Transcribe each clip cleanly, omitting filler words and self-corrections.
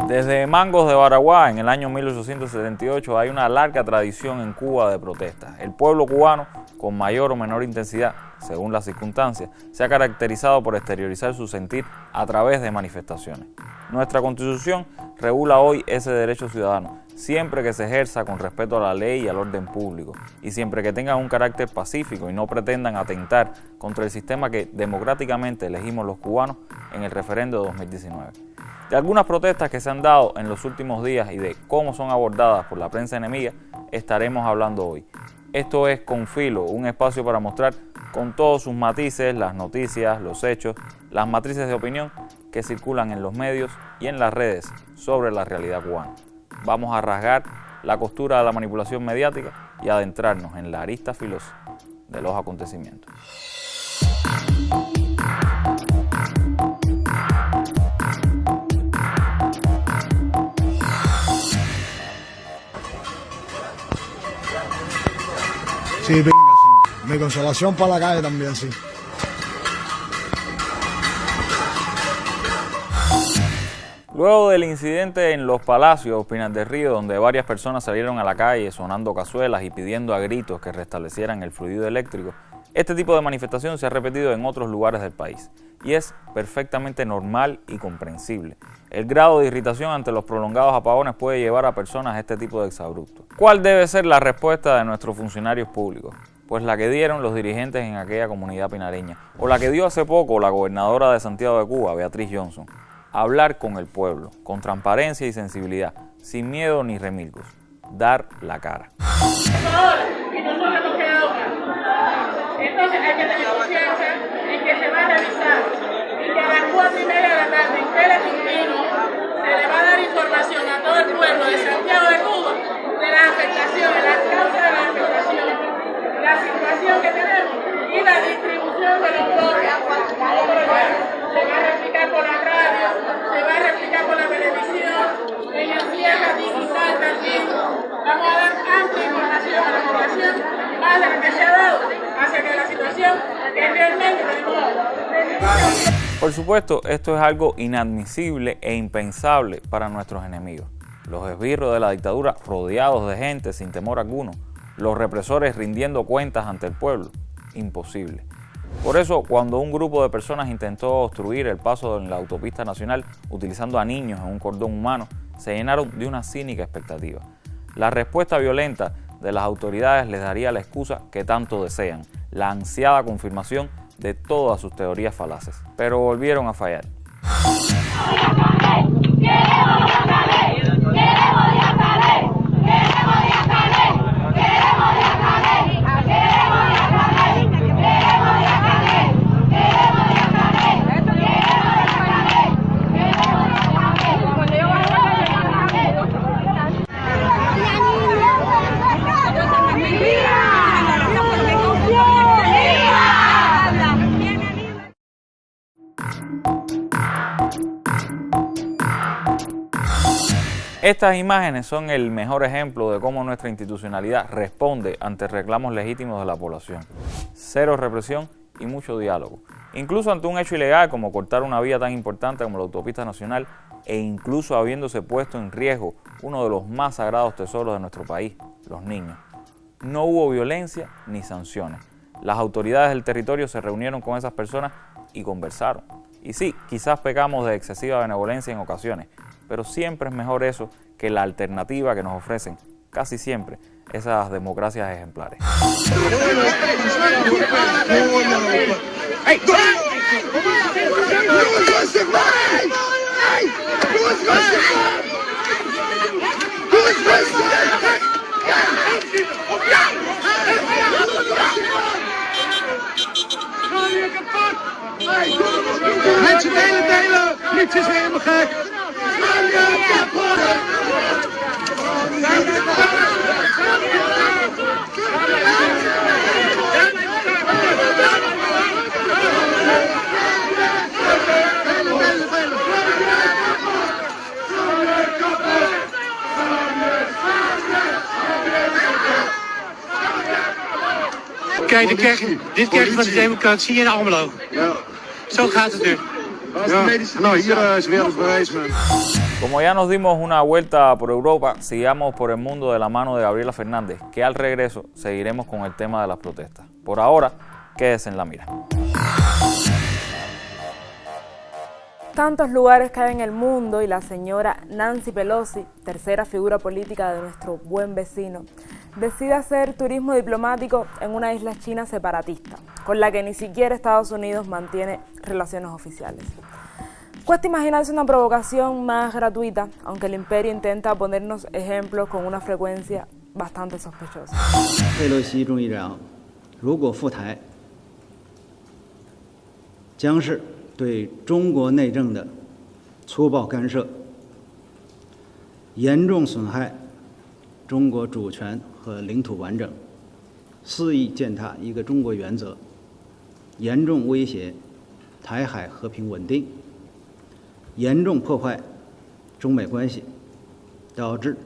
Desde Mangos de Baraguá, en el año 1878, hay una larga tradición en Cuba de protestas. El pueblo cubano, con mayor o menor intensidad, según las circunstancias, se ha caracterizado por exteriorizar su sentir a través de manifestaciones. Nuestra Constitución regula hoy ese derecho ciudadano, siempre que se ejerza con respeto a la ley y al orden público, y siempre que tengan un carácter pacífico y no pretendan atentar contra el sistema que democráticamente elegimos los cubanos en el referendo de 2019. De algunas protestas que se han dado en los últimos días y de cómo son abordadas por la prensa enemiga, estaremos hablando hoy. Esto es Con Filo, un espacio para mostrar con todos sus matices las noticias, los hechos, las matrices de opinión que circulan en los medios y en las redes sobre la realidad cubana. Vamos a rasgar la costura de la manipulación mediática y adentrarnos en la arista filosa de los acontecimientos. Sí, venga, sí. Mi consolación para la calle también, sí. Luego del incidente en Los Palacios, Pinar del Río, donde varias personas salieron a la calle sonando cazuelas y pidiendo a gritos que restablecieran el fluido eléctrico, este tipo de manifestación se ha repetido en otros lugares del país y es perfectamente normal y comprensible. El grado de irritación ante los prolongados apagones puede llevar a personas a este tipo de exabruptos. ¿Cuál debe ser la respuesta de nuestros funcionarios públicos? Pues la que dieron los dirigentes en aquella comunidad pinareña, o la que dio hace poco la gobernadora de Santiago de Cuba, Beatriz Johnson. Hablar con el pueblo, con transparencia y sensibilidad, sin miedo ni remilgos. Dar la cara. Entonces hay que tener confianza en que se va a revisar y que a las 4:30 de la tarde en Pérez Pino se le va a dar información a todo el pueblo de Santiago de Cuba de las afectaciones, las causas de la afectación, la situación que tenemos y la distribución de los bloques. Se va a replicar por la radio, se va a replicar por la televisión, en el cierre digital también. Vamos a dar amplia información a la población, más de la que se ha dado, hacia que la situación que realmente tenemos. Por supuesto, esto es algo inadmisible e impensable para nuestros enemigos. Los esbirros de la dictadura rodeados de gente sin temor alguno, los represores rindiendo cuentas ante el pueblo, imposible. Por eso, cuando un grupo de personas intentó obstruir el paso en la autopista nacional utilizando a niños en un cordón humano, se llenaron de una cínica expectativa. La respuesta violenta de las autoridades les daría la excusa que tanto desean, la ansiada confirmación de todas sus teorías falaces. Pero volvieron a fallar. Estas imágenes son el mejor ejemplo de cómo nuestra institucionalidad responde ante reclamos legítimos de la población. Cero represión y mucho diálogo. Incluso ante un hecho ilegal como cortar una vía tan importante como la autopista nacional e incluso habiéndose puesto en riesgo uno de los más sagrados tesoros de nuestro país, los niños. No hubo violencia ni sanciones. Las autoridades del territorio se reunieron con esas personas y conversaron. Y sí, quizás pecamos de excesiva benevolencia en ocasiones, pero siempre es mejor eso que la alternativa que nos ofrecen, casi siempre, esas democracias ejemplares. Mensen delen, niets is helemaal gek. Kijk, dit krijg je van de democratie in Almelo. Ja. Zo gaat het nu. Nou, hier is weer bewijs, man. Como ya nos dimos una vuelta por Europa, sigamos por el mundo de la mano de Gabriela Fernández, que al regreso seguiremos con el tema de las protestas. Por ahora, quédese en la mira. Tantos lugares que hay en el mundo y la señora Nancy Pelosi, tercera figura política de nuestro buen vecino, decide hacer turismo diplomático en una isla china separatista, con la que ni siquiera Estados Unidos mantiene relaciones oficiales. Cuesta imaginarse una provocación más gratuita, aunque el imperio intenta ponernos ejemplos con una frecuencia bastante sospechosa. 佩洛西众议长如果赴台，将是对中国内政的粗暴干涉，严重损害中国主权和领土完整，肆意践踏一个中国原则，严重威胁台海和平稳定，严重破坏中美关系，导致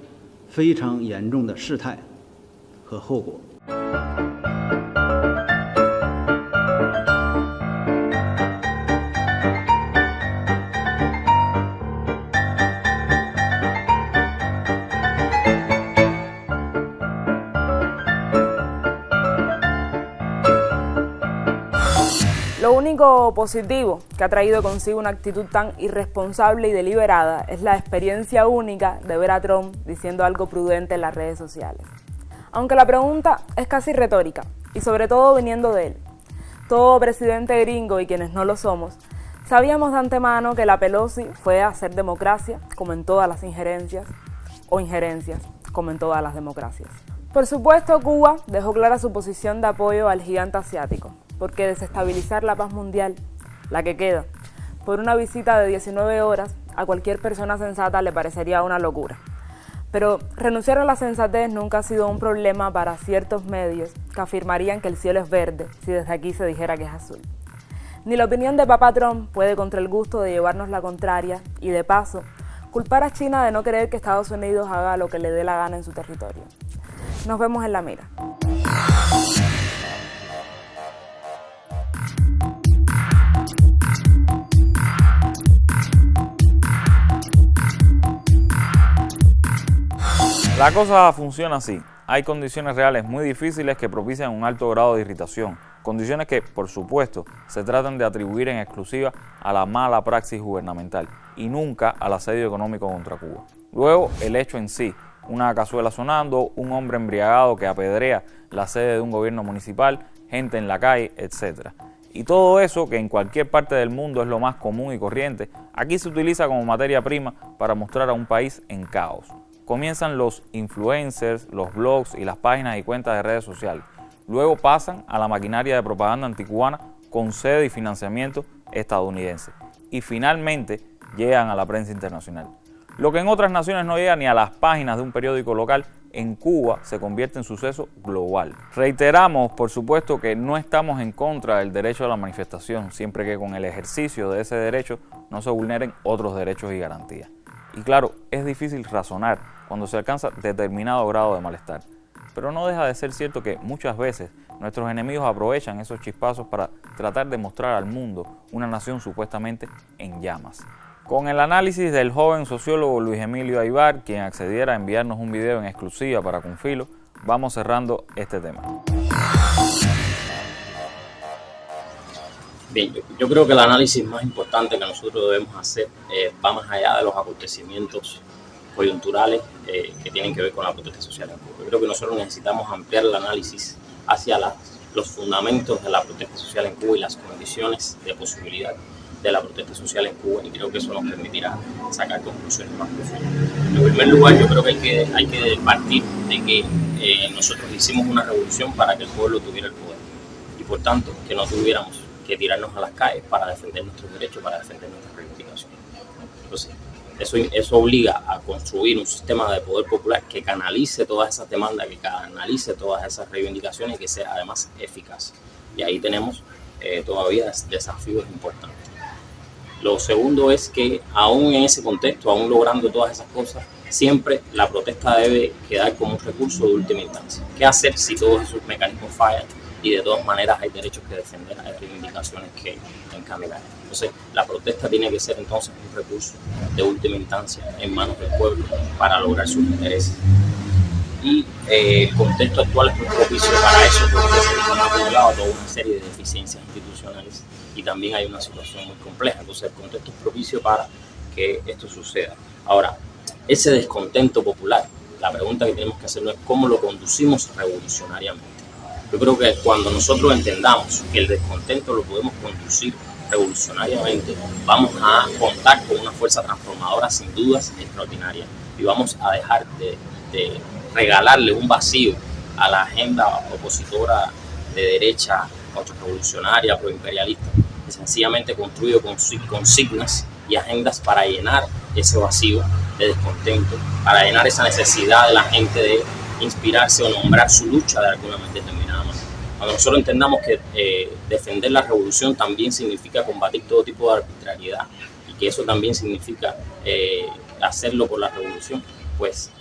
非常严重的事态和后果。 Lo único positivo que ha traído consigo una actitud tan irresponsable y deliberada es la experiencia única de ver a Trump diciendo algo prudente en las redes sociales. Aunque la pregunta es casi retórica, y sobre todo viniendo de él. Todo presidente gringo y quienes no lo somos, sabíamos de antemano que la Pelosi fue a hacer democracia, como en todas las injerencias, o injerencias, como en todas las democracias. Por supuesto, Cuba dejó clara su posición de apoyo al gigante asiático, porque desestabilizar la paz mundial, la que queda, por una visita de 19 horas, a cualquier persona sensata le parecería una locura. Pero renunciar a la sensatez nunca ha sido un problema para ciertos medios que afirmarían que el cielo es verde si desde aquí se dijera que es azul. Ni la opinión de Papá Trump puede contra el gusto de llevarnos la contraria y, de paso, culpar a China de no querer que Estados Unidos haga lo que le dé la gana en su territorio. Nos vemos en la mira. La cosa funciona así. Hay condiciones reales muy difíciles que propician un alto grado de irritación. Condiciones que, por supuesto, se tratan de atribuir en exclusiva a la mala praxis gubernamental y nunca al asedio económico contra Cuba. Luego, el hecho en sí, una cazuela sonando, un hombre embriagado que apedrea la sede de un gobierno municipal, gente en la calle, etc. Y todo eso, que en cualquier parte del mundo es lo más común y corriente, aquí se utiliza como materia prima para mostrar a un país en caos. Comienzan los influencers, los blogs y las páginas y cuentas de redes sociales. Luego pasan a la maquinaria de propaganda anticubana con sede y financiamiento estadounidense. Y finalmente llegan a la prensa internacional. Lo que en otras naciones no llega ni a las páginas de un periódico local, en Cuba se convierte en suceso global. Reiteramos, por supuesto, que no estamos en contra del derecho a la manifestación, siempre que con el ejercicio de ese derecho no se vulneren otros derechos y garantías. Y claro, es difícil razonar cuando se alcanza determinado grado de malestar. Pero no deja de ser cierto que muchas veces nuestros enemigos aprovechan esos chispazos para tratar de mostrar al mundo una nación supuestamente en llamas. Con el análisis del joven sociólogo Luis Emilio Aybar, quien accediera a enviarnos un video en exclusiva para Confilo, vamos cerrando este tema. Bien, yo creo que el análisis más importante que nosotros debemos hacer va más allá de los acontecimientos coyunturales que tienen que ver con la protesta social en Cuba. Yo creo que nosotros necesitamos ampliar el análisis hacia los fundamentos de la protesta social en Cuba y las condiciones de posibilidad de la protesta social en Cuba, y creo que eso nos permitirá sacar conclusiones más profundas. En primer lugar, yo creo que hay que partir de que nosotros hicimos una revolución para que el pueblo tuviera el poder y por tanto que no tuviéramos que tirarnos a las calles para defender nuestros derechos, para defender nuestras reivindicaciones. Entonces, eso obliga a construir un sistema de poder popular que canalice todas esas demandas, que canalice todas esas reivindicaciones y que sea además eficaz. Y ahí tenemos todavía desafíos importantes. Lo segundo es que aún en ese contexto, aún logrando todas esas cosas, siempre la protesta debe quedar como un recurso de última instancia. ¿Qué hacer si todos esos mecanismos fallan? y de todas maneras hay derechos que defender, hay reivindicaciones que encaminar. Entonces, la protesta tiene que ser entonces un recurso de última instancia en manos del pueblo para lograr sus intereses. Y el contexto actual es muy propicio para eso, porque se han acumulado toda una serie de deficiencias institucionales y también hay una situación muy compleja. Entonces, el contexto es propicio para que esto suceda. Ahora, ese descontento popular, la pregunta que tenemos que hacernos es cómo lo conducimos revolucionariamente. Yo creo que cuando nosotros entendamos que el descontento lo podemos conducir revolucionariamente, vamos a contar con una fuerza transformadora sin dudas extraordinaria y vamos a dejar de regalarle un vacío a la agenda opositora de derecha, contrarrevolucionaria, proimperialista, que sencillamente construye consignas y agendas para llenar ese vacío de descontento, para llenar esa necesidad de la gente de inspirarse o nombrar su lucha de alguna determinada manera. Cuando nosotros entendamos que defender la revolución también significa combatir todo tipo de arbitrariedad y que eso también significa hacerlo por la revolución, pues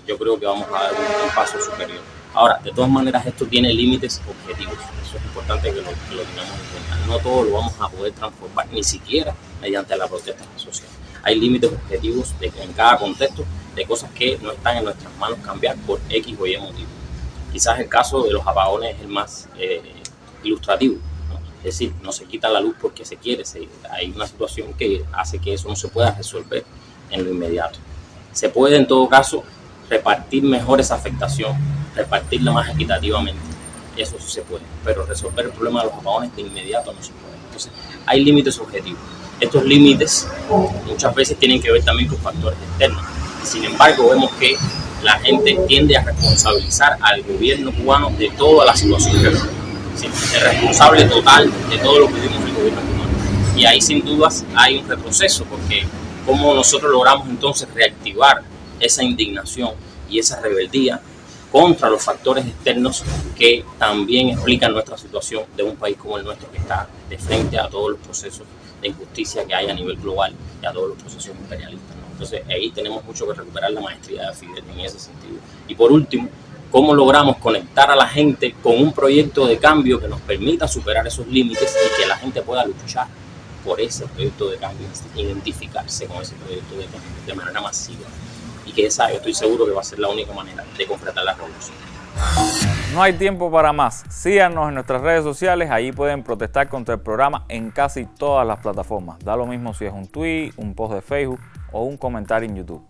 yo creo que vamos a dar un paso superior. Ahora, de todas maneras, esto tiene límites objetivos. Eso es importante que lo tengamos en cuenta. No todo lo vamos a poder transformar, ni siquiera mediante la protesta social. Hay límites objetivos en cada contexto de cosas que no están en nuestras manos cambiar por X o Y motivo. Quizás el caso de los apagones es el más ilustrativo, ¿no? Es decir, no se quita la luz porque se quiere. Hay una situación que hace que eso no se pueda resolver en lo inmediato. Se puede, en todo caso, repartir mejor esa afectación, repartirla más equitativamente. Eso sí se puede, pero resolver el problema de los apagones de inmediato no se puede. Entonces, hay límites objetivos. Estos límites muchas veces tienen que ver también con factores externos. Sin embargo, vemos que la gente tiende a responsabilizar al gobierno cubano de toda la situación que vemos. Es responsable total de todo lo que vimos en el gobierno cubano. Y ahí sin dudas hay un retroceso, porque cómo nosotros logramos entonces reactivar esa indignación y esa rebeldía contra los factores externos que también explican nuestra situación de un país como el nuestro, que está de frente a todos los procesos de injusticia que hay a nivel global y a todos los procesos imperialistas, ¿no? Entonces ahí tenemos mucho que recuperar la maestría de Fidel en ese sentido. Y por último, cómo logramos conectar a la gente con un proyecto de cambio que nos permita superar esos límites y que la gente pueda luchar por ese proyecto de cambio, identificarse con ese proyecto de cambio de manera masiva. Y que esa, yo estoy seguro que va a ser la única manera de completar la revolución. No hay tiempo para más. Síganos en nuestras redes sociales, allí pueden protestar contra el programa en casi todas las plataformas. Da lo mismo si es un tweet, un post de Facebook o un comentario en YouTube.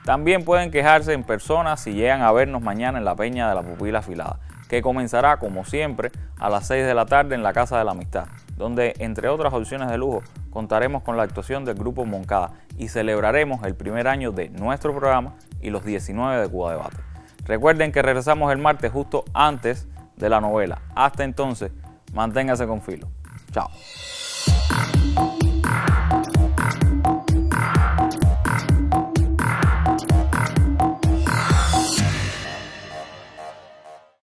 También pueden quejarse en persona si llegan a vernos mañana en la Peña de la Pupila Afilada, que comenzará como siempre a las 6 de la tarde en la Casa de la Amistad, donde entre otras opciones de lujo contaremos con la actuación del Grupo Moncada y celebraremos el primer año de nuestro programa y los 19 de Cuba Debate. Recuerden que regresamos el martes justo antes de la novela. Hasta entonces, manténgase con filo. Chao.